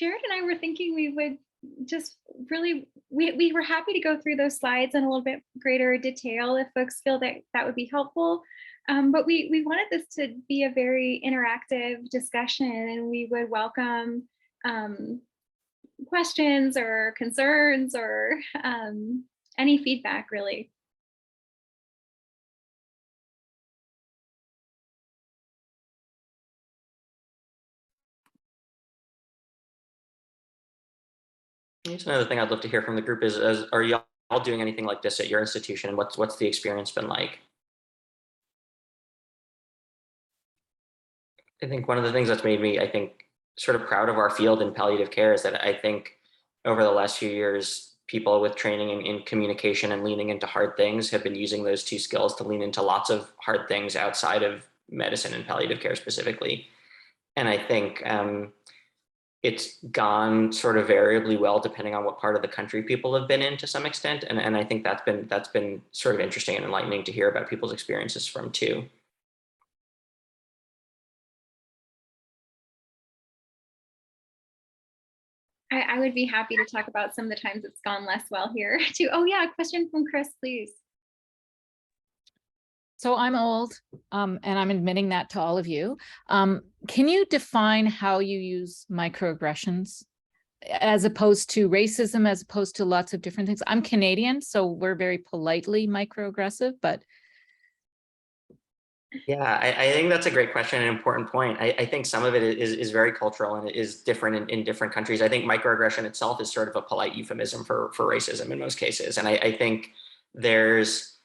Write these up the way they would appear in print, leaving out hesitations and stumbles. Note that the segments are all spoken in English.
Jared and I were thinking we would just really, we were happy to go through those slides in a little bit greater detail if folks feel that that would be helpful. But we wanted this to be a very interactive discussion, and we would welcome um, questions or concerns or any feedback, really. Here's another thing I'd love to hear from the group is are you all doing anything like this at your institution? What's the experience been like? I think one of the things that's made me, I think, sort of proud of our field in palliative care is that I think over the last few years, people with training in communication and leaning into hard things have been using those two skills to lean into lots of hard things outside of medicine and palliative care specifically. And I think it's gone sort of variably well depending on what part of the country people have been in to some extent. And I think that's been sort of interesting and enlightening to hear about people's experiences from too. I would be happy to talk about some of the times it's gone less well here too. Oh yeah, a question from Chris, please. So I'm old, and I'm admitting that to all of you. Can you define how you use microaggressions as opposed to racism, as opposed to lots of different things? I'm Canadian, so we're very politely microaggressive, but. Yeah, I think that's a great question and an important point. I think some of it is very cultural and it is different in different countries. I think microaggression itself is sort of a polite euphemism for racism in most cases. And I think there's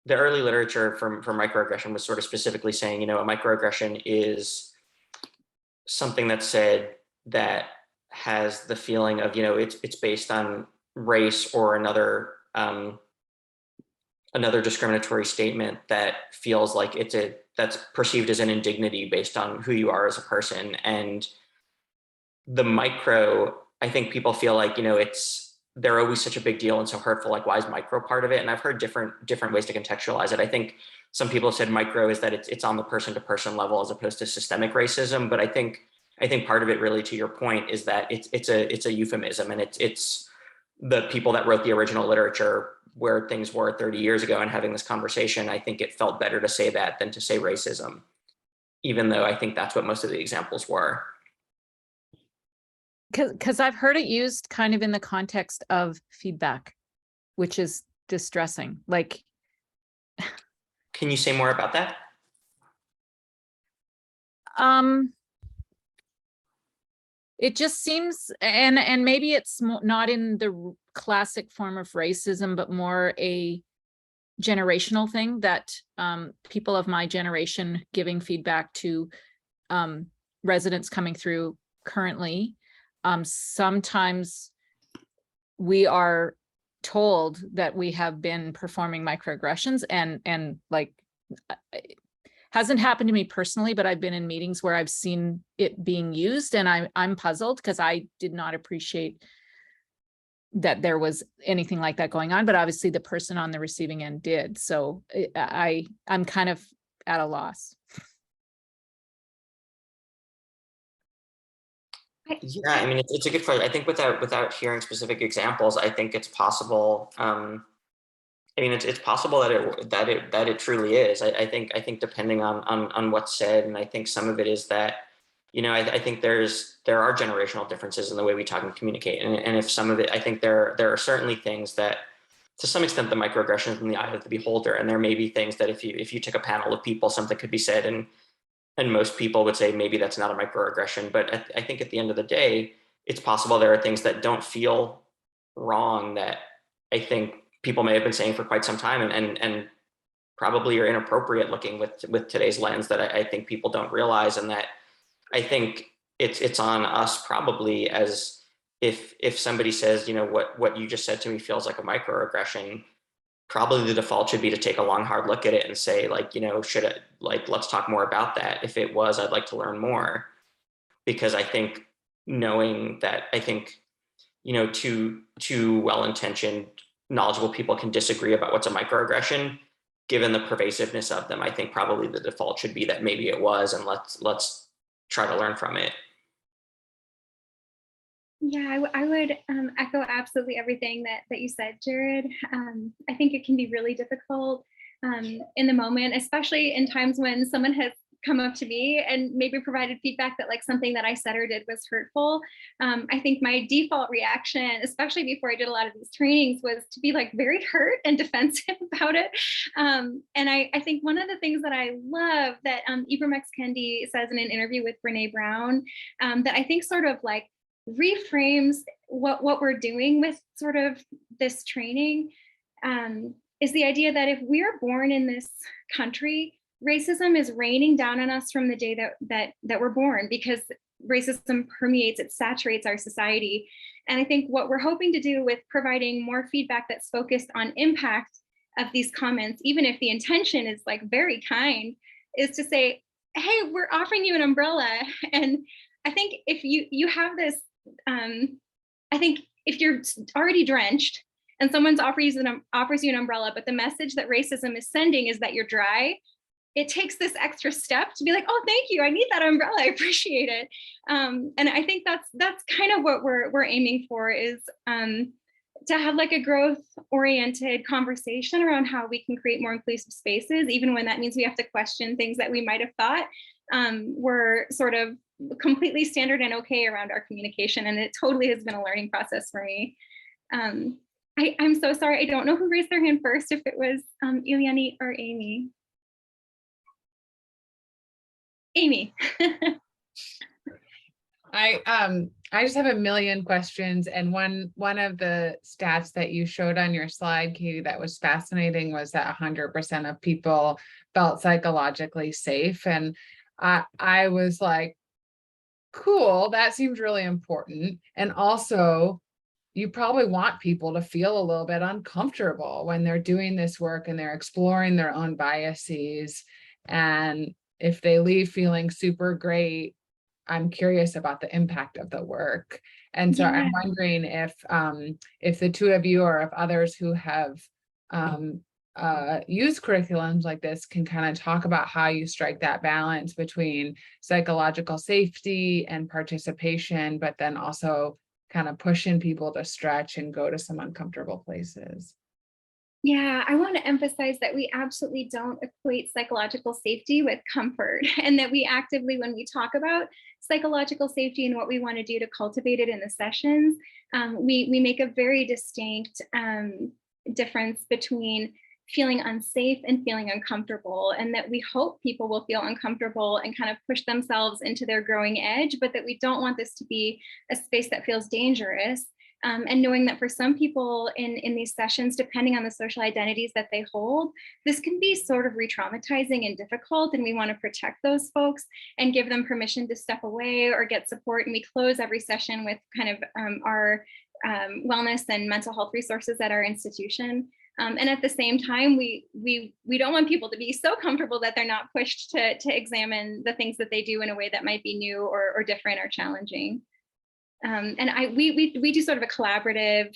the early literature from microaggression was sort of specifically saying, you know, a microaggression is something that's said that has the feeling of, you know, it's based on race or another discriminatory statement that feels like that's perceived as an indignity based on who you are as a person. And the micro, I think people feel like, you know, they're always such a big deal and so hurtful, like why is micro part of it? And I've heard different ways to contextualize it. I think some people have said micro is that it's on the person to person level as opposed to systemic racism. But I think part of it, really, to your point, is that it's a euphemism, and it's the people that wrote the original literature where things were 30 years ago and having this conversation. I think it felt better to say that than to say racism, even though I think that's what most of the examples were. Because I've heard it used kind of in the context of feedback, which is distressing. Like, can you say more about that? It just seems, and maybe it's not in the classic form of racism, but more a generational thing that people of my generation giving feedback to residents coming through currently. Sometimes we are told that we have been performing microaggressions, and like, it hasn't happened to me personally, but I've been in meetings where I've seen it being used, and I'm puzzled because I did not appreciate that there was anything like that going on, but obviously the person on the receiving end did. So I'm kind of at a loss. Yeah, I mean, it's a good question. I think without hearing specific examples, I think it's possible. I mean, it's possible that it truly is. I think depending on what's said, and I think some of it is that, you know, I think there are generational differences in the way we talk and communicate, and if some of it, I think there are certainly things that, to some extent, the microaggression is in the eye of the beholder, and there may be things that if you took a panel of people, something could be said, and most people would say maybe that's not a microaggression. But I think at the end of the day, it's possible there are things that don't feel wrong that I think people may have been saying for quite some time, and probably are inappropriate looking with today's lens, that I think people don't realize, and that I think it's on us probably, as if somebody says, you know, what you just said to me feels like a microaggression, probably the default should be to take a long, hard look at it and say, like, you know, let's talk more about that. If it was, I'd like to learn more. Because I think knowing that, I think, you know, two well-intentioned, knowledgeable people can disagree about what's a microaggression, given the pervasiveness of them. I think probably the default should be that maybe it was, and let's try to learn from it. Yeah, I would echo absolutely everything that you said, Jared. I think it can be really difficult in the moment, especially in times when someone has come up to me and maybe provided feedback that like something that I said or did was hurtful. I think my default reaction, especially before I did a lot of these trainings, was to be like very hurt and defensive about it. And I think one of the things that I love that Ibram X. Kendi says in an interview with Brene Brown, that I think sort of like reframes what we're doing with sort of this training, is the idea that if we're born in this country, racism is raining down on us from the day that we're born, because racism permeates, it saturates our society. And I think what we're hoping to do with providing more feedback that's focused on impact of these comments, even if the intention is like very kind, is to say, hey, we're offering you an umbrella. And I think if you have this, I think if you're already drenched and someone's offers you an umbrella, but the message that racism is sending is that you're dry, it takes this extra step to be like, oh, thank you, I need that umbrella, I appreciate it. And I think that's kind of what we're aiming for, is to have like a growth-oriented conversation around how we can create more inclusive spaces, even when that means we have to question things that we might have thought were sort of completely standard and okay around our communication. And it totally has been a learning process for me. I'm so sorry, I don't know who raised their hand first, if it was Ileani or Amy. Amy. I just have a million questions, and one of the stats that you showed on your slide, Katie, that was fascinating was that 100% of people felt psychologically safe, and I was like, cool, that seems really important. And also, you probably want people to feel a little bit uncomfortable when they're doing this work and they're exploring their own biases. And if they leave feeling super great, I'm curious about the impact of the work. And so I'm wondering if the two of you, or if others who have used curriculums like this, can kind of talk about how you strike that balance between psychological safety and participation, but then also kind of pushing people to stretch and go to some uncomfortable places. Yeah, I want to emphasize that we absolutely don't equate psychological safety with comfort, and that we actively, when we talk about psychological safety and what we want to do to cultivate it in the sessions, we make a very distinct difference between feeling unsafe and feeling uncomfortable, and that we hope people will feel uncomfortable and kind of push themselves into their growing edge, but that we don't want this to be a space that feels dangerous. And knowing that for some people in these sessions, depending on the social identities that they hold, this can be sort of re-traumatizing and difficult. And we want to protect those folks and give them permission to step away or get support. And we close every session with kind of our wellness and mental health resources at our institution. And at the same time, we don't want people to be so comfortable that they're not pushed to examine the things that they do in a way that might be new or different or challenging. And we do sort of a collaborative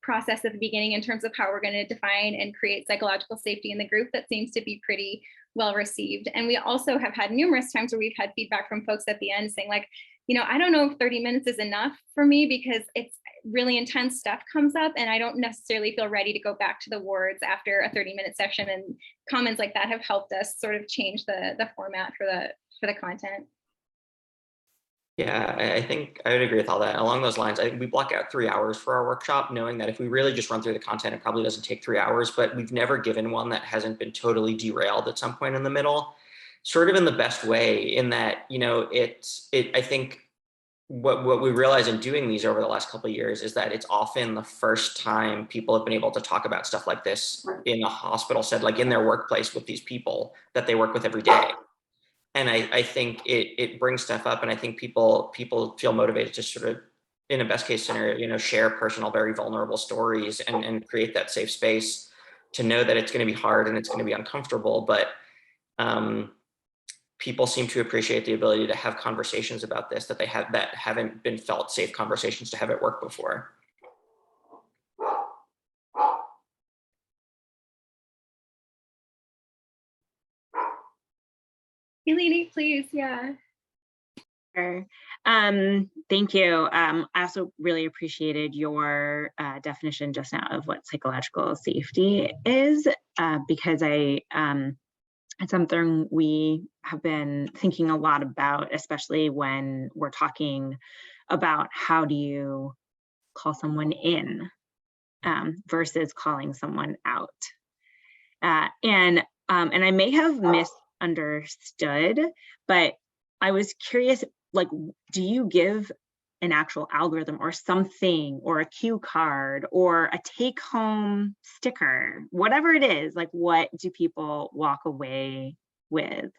process at the beginning in terms of how we're going to define and create psychological safety in the group that seems to be pretty well received. And we also have had numerous times where we've had feedback from folks at the end saying like, you know, I don't know if 30 minutes is enough for me because it's really intense stuff comes up and I don't necessarily feel ready to go back to the wards after a 30-minute session. And comments like that have helped us sort of change the format for the content. Yeah, I think I would agree with all that. Along those lines, we block out 3 hours for our workshop, knowing that if we really just run through the content, it probably doesn't take 3 hours, but we've never given one that hasn't been totally derailed at some point in the middle, sort of in the best way, in that, you know, I think what we realize in doing these over the last couple of years is that it's often the first time people have been able to talk about stuff like this in a hospital setting, like in their workplace with these people that they work with every day. And I think it brings stuff up, and I think people feel motivated to sort of, in a best case scenario, you know, share personal, very vulnerable stories and create that safe space to know that it's going to be hard and it's going to be uncomfortable, but people seem to appreciate the ability to have conversations about this that haven't been felt safe conversations to have at work before. Eleni, please, yeah. Sure. Thank you. I also really appreciated your definition just now of what psychological safety is, because it's something we have been thinking a lot about, especially when we're talking about how do you call someone in versus calling someone out. And I may have misunderstood, but I was curious, like, do you give an actual algorithm or something, or a cue card or a take-home sticker, whatever it is, like, what do people walk away with?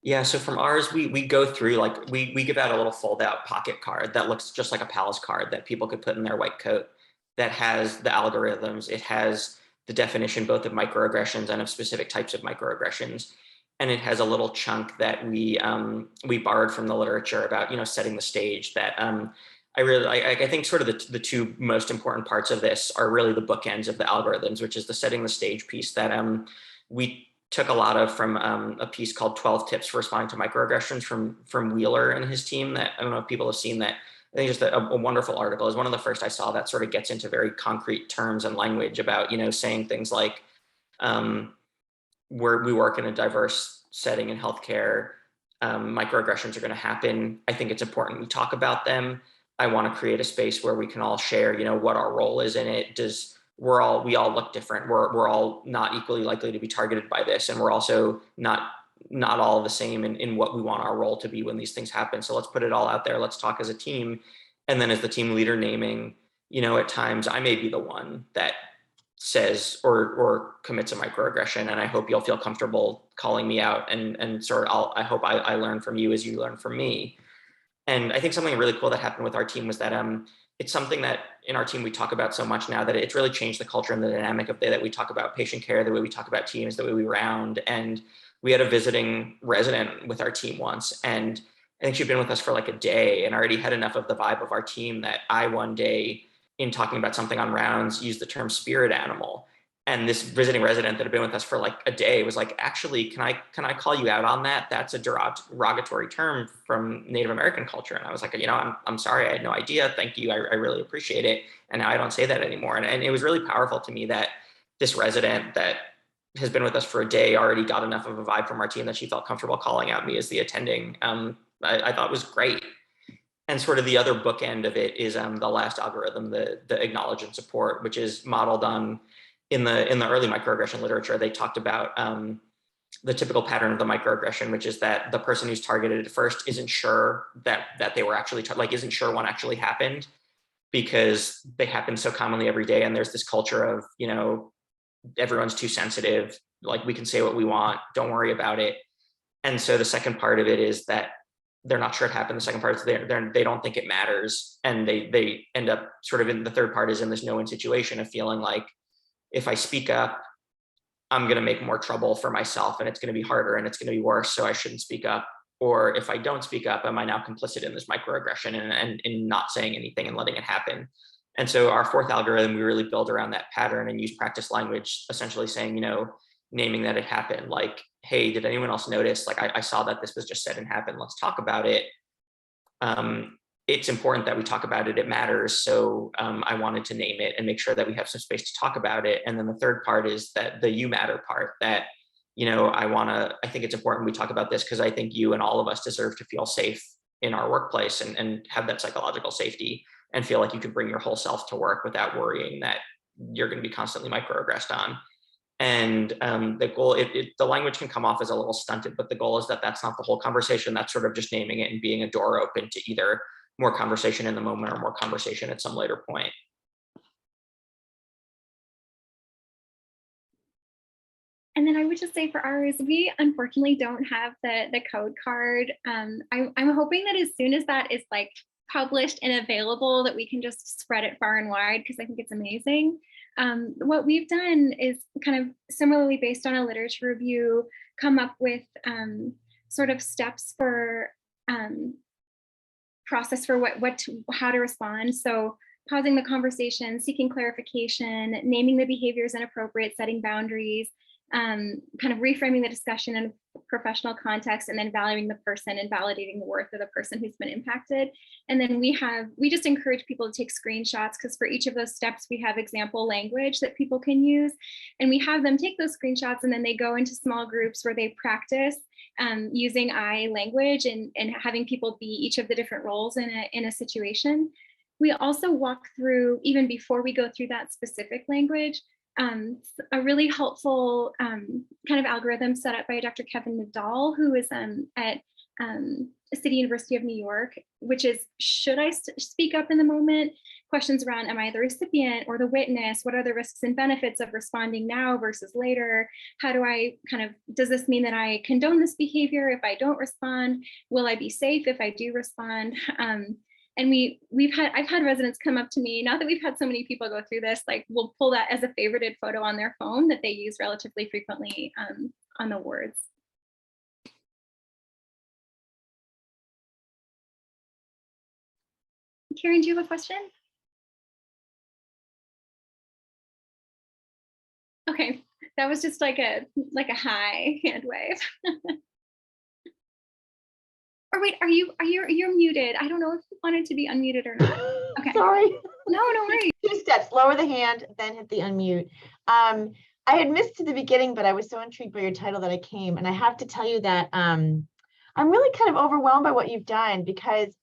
Yeah, so from ours, we go through, like, we give out a little fold-out pocket card that looks just like a PALS card that people could put in their white coat, that has the algorithms. It has the definition both of microaggressions and of specific types of microaggressions. And it has a little chunk that we borrowed from the literature about, you know, setting the stage, that I think sort of the two most important parts of this are really the bookends of the algorithms, which is the setting the stage piece that we took a lot of from a piece called 12 Tips for Responding to Microaggressions from Wheeler and his team, that I don't know if people have seen that. I think just a wonderful article. Is one of the first I saw that sort of gets into very concrete terms and language about, you know, saying things like, we work in a diverse setting in healthcare. Microaggressions are going to happen. I think it's important we talk about them. I want to create a space where we can all share, you know, what our role is in it. We all look different. We're all not equally likely to be targeted by this, and we're also not all the same in what we want our role to be when these things happen. So let's put it all out there. Let's talk as a team. And then as the team leader, naming, you know, at times I may be the one that says or commits a microaggression, and I hope you'll feel comfortable calling me out, and sort of I hope I learn from you as you learn from me. And I think something really cool that happened with our team was that it's something that in our team we talk about so much now, that it's really changed the culture and the dynamic of the way that we talk about patient care, the way we talk about teams, the way we round. And we had a visiting resident with our team once, and I think she'd been with us for like a day and already had enough of the vibe of our team that I one day, in talking about something on rounds, used the term spirit animal. And this visiting resident that had been with us for like a day was like, actually, can I call you out on that? That's a derogatory term from Native American culture. And I was like, you know, I'm sorry, I had no idea. Thank you. I really appreciate it. And now I don't say that anymore. And it was really powerful to me that this resident that has been with us for a day already got enough of a vibe from our team that she felt comfortable calling out me as the attending. I thought was great. And sort of the other bookend of it is the last algorithm, the acknowledge and support, which is modeled on, in the early microaggression literature, they talked about the typical pattern of the microaggression, which is that the person who's targeted at first isn't sure that they were actually isn't sure one actually happened, because they happen so commonly every day. And there's this culture of, you know, everyone's too sensitive, like we can say what we want, don't worry about it. And so the second part of it is that they're not sure it happened. The second part is they don't think it matters. And they end up sort of in the third part is in this no-win situation of feeling like, if I speak up, I'm going to make more trouble for myself, and it's going to be harder and it's going to be worse. So I shouldn't speak up. Or if I don't speak up, am I now complicit in this microaggression and in not saying anything and letting it happen? And so our fourth algorithm, we really build around that pattern and use practice language, essentially saying, you know, naming that it happened. Like, hey, did anyone else notice? Like, I saw that this was just said and happened. Let's talk about it. It's important that we talk about it. It matters. So I wanted to name it and make sure that we have some space to talk about it. And then the third part is that the you matter part, that, you know, I think it's important we talk about this because I think you and all of us deserve to feel safe in our workplace and have that psychological safety and feel like you can bring your whole self to work without worrying that you're going to be constantly microaggressed on. And the goal, the language can come off as a little stunted, but the goal is that that's not the whole conversation. That's sort of just naming it and being a door open to either more conversation in the moment or more conversation at some later point. And then I would just say for ours, we unfortunately don't have the code card. I'm hoping that as soon as that is like published and available, that we can just spread it far and wide, because I think it's amazing. What we've done is kind of similarly based on a literature review, come up with sort of steps for process for how to respond. So pausing the conversation, seeking clarification, naming the behaviors inappropriate, setting boundaries, kind of reframing the discussion in a professional context, and then valuing the person and validating the worth of the person who's been impacted. And then we just encourage people to take screenshots, because for each of those steps, we have example language that people can use. And we have them take those screenshots, and then they go into small groups where they practice using I language and having people be each of the different roles in a situation. We also walk through, even before we go through that specific language, a really helpful kind of algorithm set up by Dr. Kevin Nadal, who is at City University of New York, which is, should I speak up in the moment? Questions around, am I the recipient or the witness? What are the risks and benefits of responding now versus later? How do I does this mean that I condone this behavior if I don't respond? Will I be safe if I do respond? And I've had residents come up to me, not that we've had so many people go through this, like we'll pull that as a favorited photo on their phone that they use relatively frequently on the wards. Karen, do you have a question? Okay, that was just like a high hand wave. Or wait, you're muted? I don't know if you wanted to be unmuted or not. Okay. Sorry. No worries. 2 steps, lower the hand, then hit the unmute. I had missed to the beginning, but I was so intrigued by your title that I came. And I have to tell you that I'm really kind of overwhelmed by what you've done, because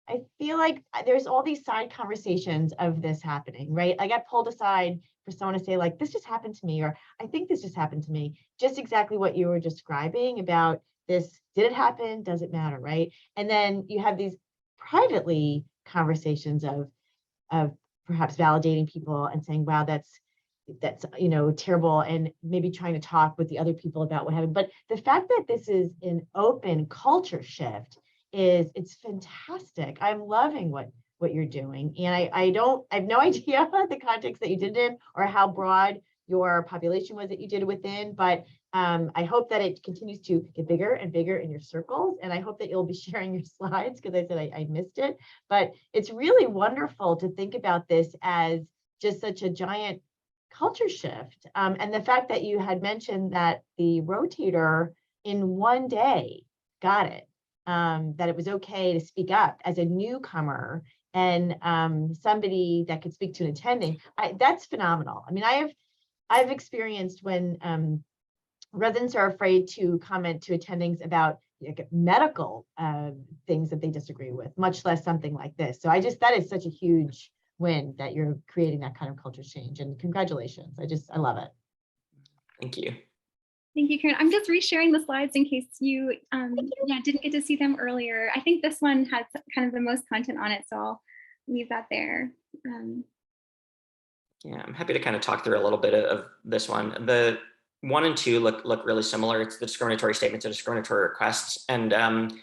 I feel like there's all these side conversations of this happening, right? I got pulled aside for someone to say, like, this just happened to me, or I think this just happened to me. Just exactly what you were describing about this. Did it happen? Does it matter, right? And then you have these privately conversations of perhaps validating people and saying, wow, that's terrible, and maybe trying to talk with the other people about what happened. But the fact that this is an open culture shift it's fantastic. I'm loving what you're doing. And I have no idea the context that you did it in, or how broad your population was that you did it within, but I hope that it continues to get bigger and bigger in your circles. And I hope that you'll be sharing your slides, because I said I missed it. But it's really wonderful to think about this as just such a giant culture shift. And the fact that you had mentioned that the rotator in one day got it, that it was okay to speak up as a newcomer, and somebody that could speak to an attending. That's phenomenal. I mean, I've experienced when residents are afraid to comment to attendings about medical things that they disagree with, much less something like this. So that is such a huge win that you're creating that kind of culture change, and congratulations. I love it. Thank you. Thank you, Karen. I'm just resharing the slides in case you didn't get to see them earlier. I think this one has kind of the most content on it, so I'll leave that there. Yeah, I'm happy to kind of talk through a little bit of this one. The 1 and 2 look really similar. It's the discriminatory statements and discriminatory requests, and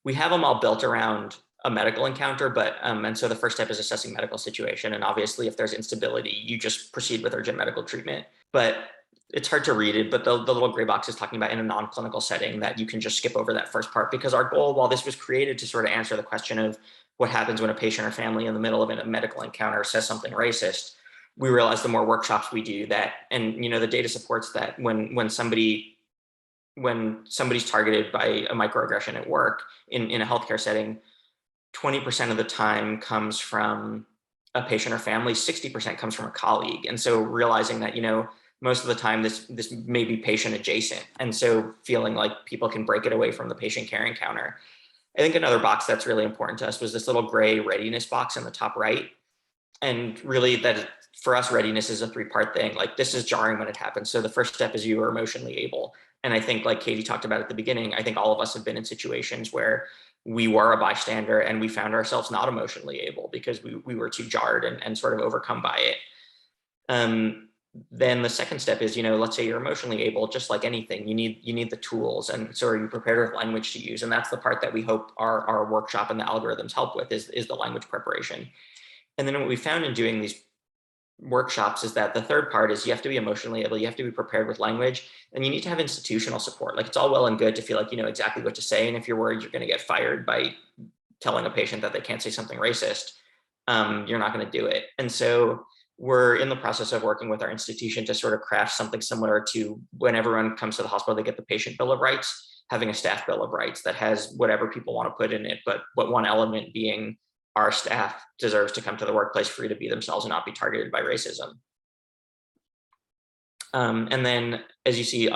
we have them all built around a medical encounter, but and so the first step is assessing medical situation, and obviously if there's instability, you just proceed with urgent medical treatment. But it's hard to read it, but the little gray box is talking about in a non-clinical setting that you can just skip over that first part, because our goal, while this was created to sort of answer the question of what happens when a patient or family in the middle of a medical encounter says something racist, we realize the more workshops we do that, and the data supports that when somebody's targeted by a microaggression at work in a healthcare setting, 20% of the time comes from a patient or family, 60% comes from a colleague. And so realizing that, most of the time this may be patient adjacent. And so feeling like people can break it away from the patient care encounter. I think another box that's really important to us was this little gray readiness box in the top right. And really that for us, readiness is a 3-part thing. Like, this is jarring when it happens. So the first step is you are emotionally able. And I think, like Katie talked about at the beginning, I think all of us have been in situations where we were a bystander and we found ourselves not emotionally able because we were too jarred and sort of overcome by it. Then the second step is, let's say you're emotionally able, just like anything, you need the tools. And so are you prepared with language to use? And that's the part that we hope our workshop and the algorithms help with is the language preparation. And then what we found in doing these workshops is that the third part is you have to be emotionally able, you have to be prepared with language, and you need to have institutional support. Like, it's all well and good to feel like you know exactly what to say. And if you're worried you're going to get fired by telling a patient that they can't say something racist, you're not going to do it. And so we're in the process of working with our institution to sort of craft something similar to when everyone comes to the hospital, they get the patient bill of rights, having a staff bill of rights that has whatever people want to put in it, but one element being our staff deserves to come to the workplace free to be themselves and not be targeted by racism. And then, as you see,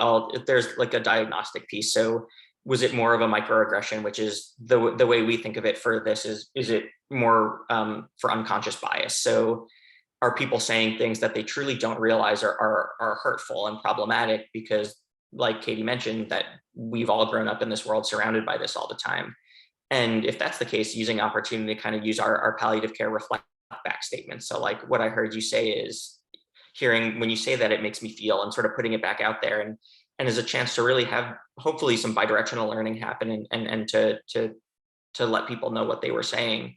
there's like a diagnostic piece. So was it more of a microaggression, which is the way we think of it for this is it more for unconscious bias? So are people saying things that they truly don't realize are hurtful and problematic because, like Katie mentioned, that we've all grown up in this world surrounded by this all the time. And if that's the case, using opportunity to kind of use our palliative care reflect back statements. So like what I heard you say is, hearing when you say that, it makes me feel, and sort of putting it back out there and as a chance to really have hopefully some bidirectional learning happen and to let people know what they were saying.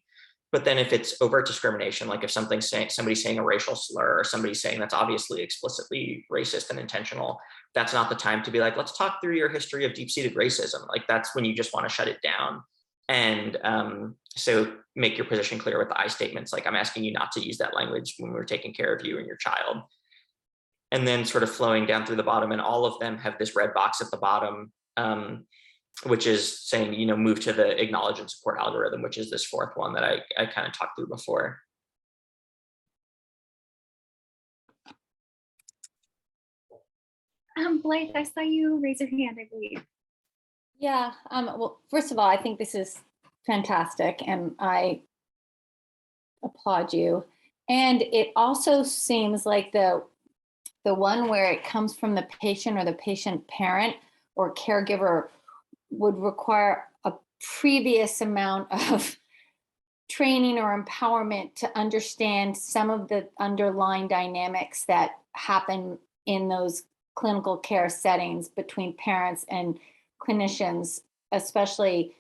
But then if it's overt discrimination, like if somebody's saying a racial slur or somebody's saying that's obviously explicitly racist and intentional, that's not the time to be like, let's talk through your history of deep-seated racism. Like that's when you just want to shut it down. And so make your position clear with the I statements. Like, I'm asking you not to use that language when we're taking care of you and your child. And then sort of flowing down through the bottom, and all of them have this red box at the bottom, which is saying, move to the acknowledge and support algorithm, which is this fourth one that I kind of talked through before. Blythe, I saw you raise your hand, I believe. Yeah, well, first of all, I think this is fantastic and I applaud you. And it also seems like the one where it comes from the patient or the patient parent or caregiver would require a previous amount of training or empowerment to understand some of the underlying dynamics that happen in those clinical care settings between parents and clinicians, especially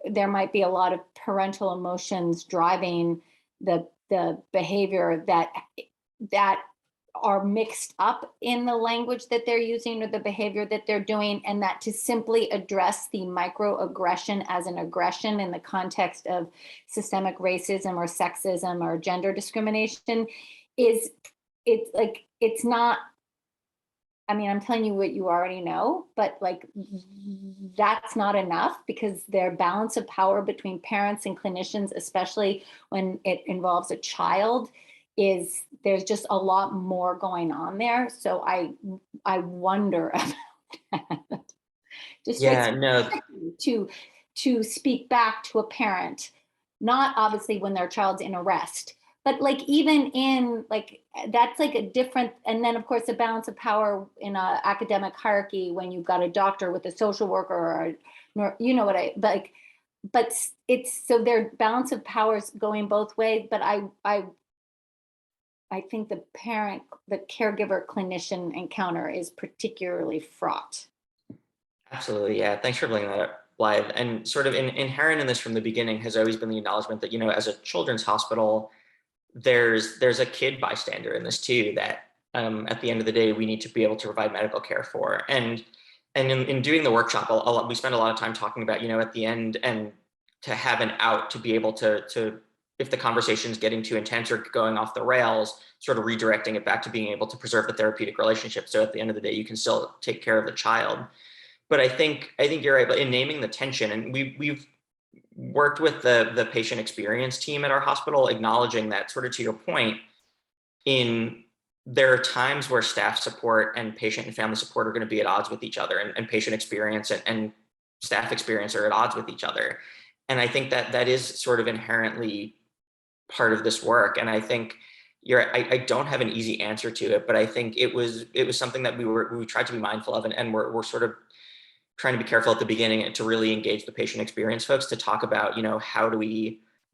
there might be a lot of parental emotions driving the behavior that are mixed up in the language that they're using or the behavior that they're doing, and that to simply address the microaggression as an aggression in the context of systemic racism or sexism or gender discrimination it's not, I mean, I'm telling you what you already know, but like that's not enough, because their balance of power between parents and clinicians, especially when it involves a child, there's just a lot more going on there. So I wonder about that. Just to speak back to a parent, not obviously when their child's in arrest, but like even in like, that's like a different, and then of course the balance of power in an academic hierarchy when you've got a doctor with a social worker or but it's, so their balance of power is going both ways, but I think the caregiver clinician encounter is particularly fraught. Absolutely, yeah. Thanks for bringing that up, Blythe. And sort of inherent in this from the beginning has always been the acknowledgement that, as a children's hospital, there's a kid bystander in this too, that at the end of the day, we need to be able to provide medical care for. And in doing the workshop, we spend a lot of time talking about, at the end, and to have an out, to be able to if the conversation is getting too intense or going off the rails, sort of redirecting it back to being able to preserve the therapeutic relationship. So at the end of the day, you can still take care of the child. But I think you're right, but in naming the tension, and we've worked with the patient experience team at our hospital, acknowledging that, sort of to your point, there are times where staff support and patient and family support are going to be at odds with each other, and patient experience and staff experience are at odds with each other. And I think that is sort of inherently part of this work. And I think I don't have an easy answer to it, but I think it was something that we tried to be mindful of, and we're sort of trying to be careful at the beginning and to really engage the patient experience folks to talk about,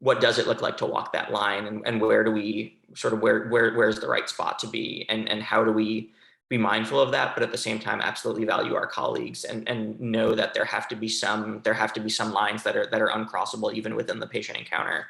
what does it look like to walk that line, and where do we sort of, where's the right spot to be, and how do we be mindful of that, but at the same time absolutely value our colleagues and know that there have to be some lines that are uncrossable even within the patient encounter.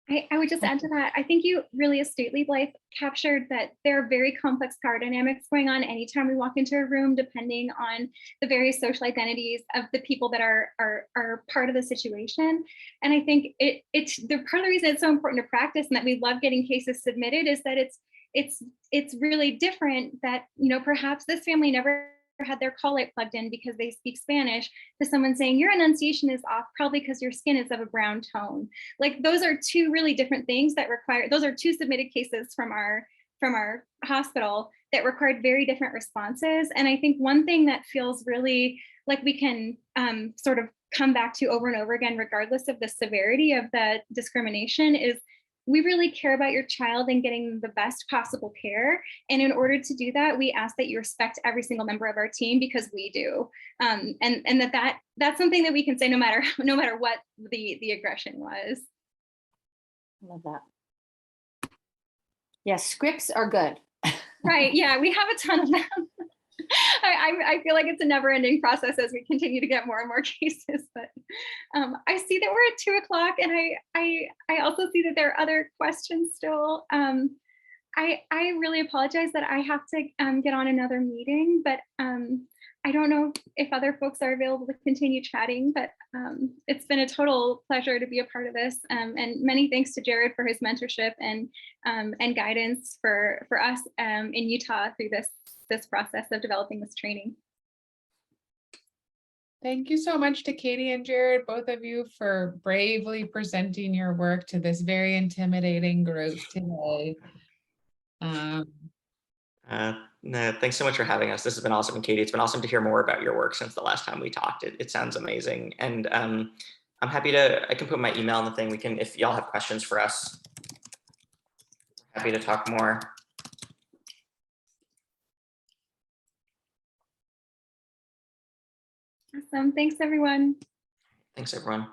I would just add to that. I think you really astutely, Blythe, captured that there are very complex power dynamics going on anytime we walk into a room, depending on the various social identities of the people that are part of the situation. And I think it's the part of the reason it's so important to practice and that we love getting cases submitted is that it's really different that, you know, perhaps this family never had their call light plugged in because they speak Spanish, to someone saying your enunciation is off probably because your skin is of a brown tone. Like those are two really different things that require, those are two submitted cases from our hospital that required very different responses. And I think one thing that feels really like we can sort of come back to over and over again, regardless of the severity of the discrimination, is we really care about your child and getting the best possible care. And in order to do that, we ask that you respect every single member of our team because we do. And that's something that we can say no matter what the aggression was. I love that. Yeah, scripts are good. Right, yeah, we have a ton of them. I feel like it's a never-ending process as we continue to get more and more cases. But I see that we're at 2 o'clock, and I also see that there are other questions still. I really apologize that I have to get on another meeting, but I don't know if other folks are available to continue chatting. But it's been a total pleasure to be a part of this, and many thanks to Jared for his mentorship and guidance for us in Utah through this process of developing this training. Thank you so much to Katie and Jared, both of you, for bravely presenting your work to this very intimidating group today. No, thanks so much for having us. This has been awesome. And Katie, it's been awesome to hear more about your work since the last time we talked. It sounds amazing. And I'm happy I can put my email in the thing. We can, if y'all have questions for us, happy to talk more. Awesome. Thanks, everyone. Thanks, everyone.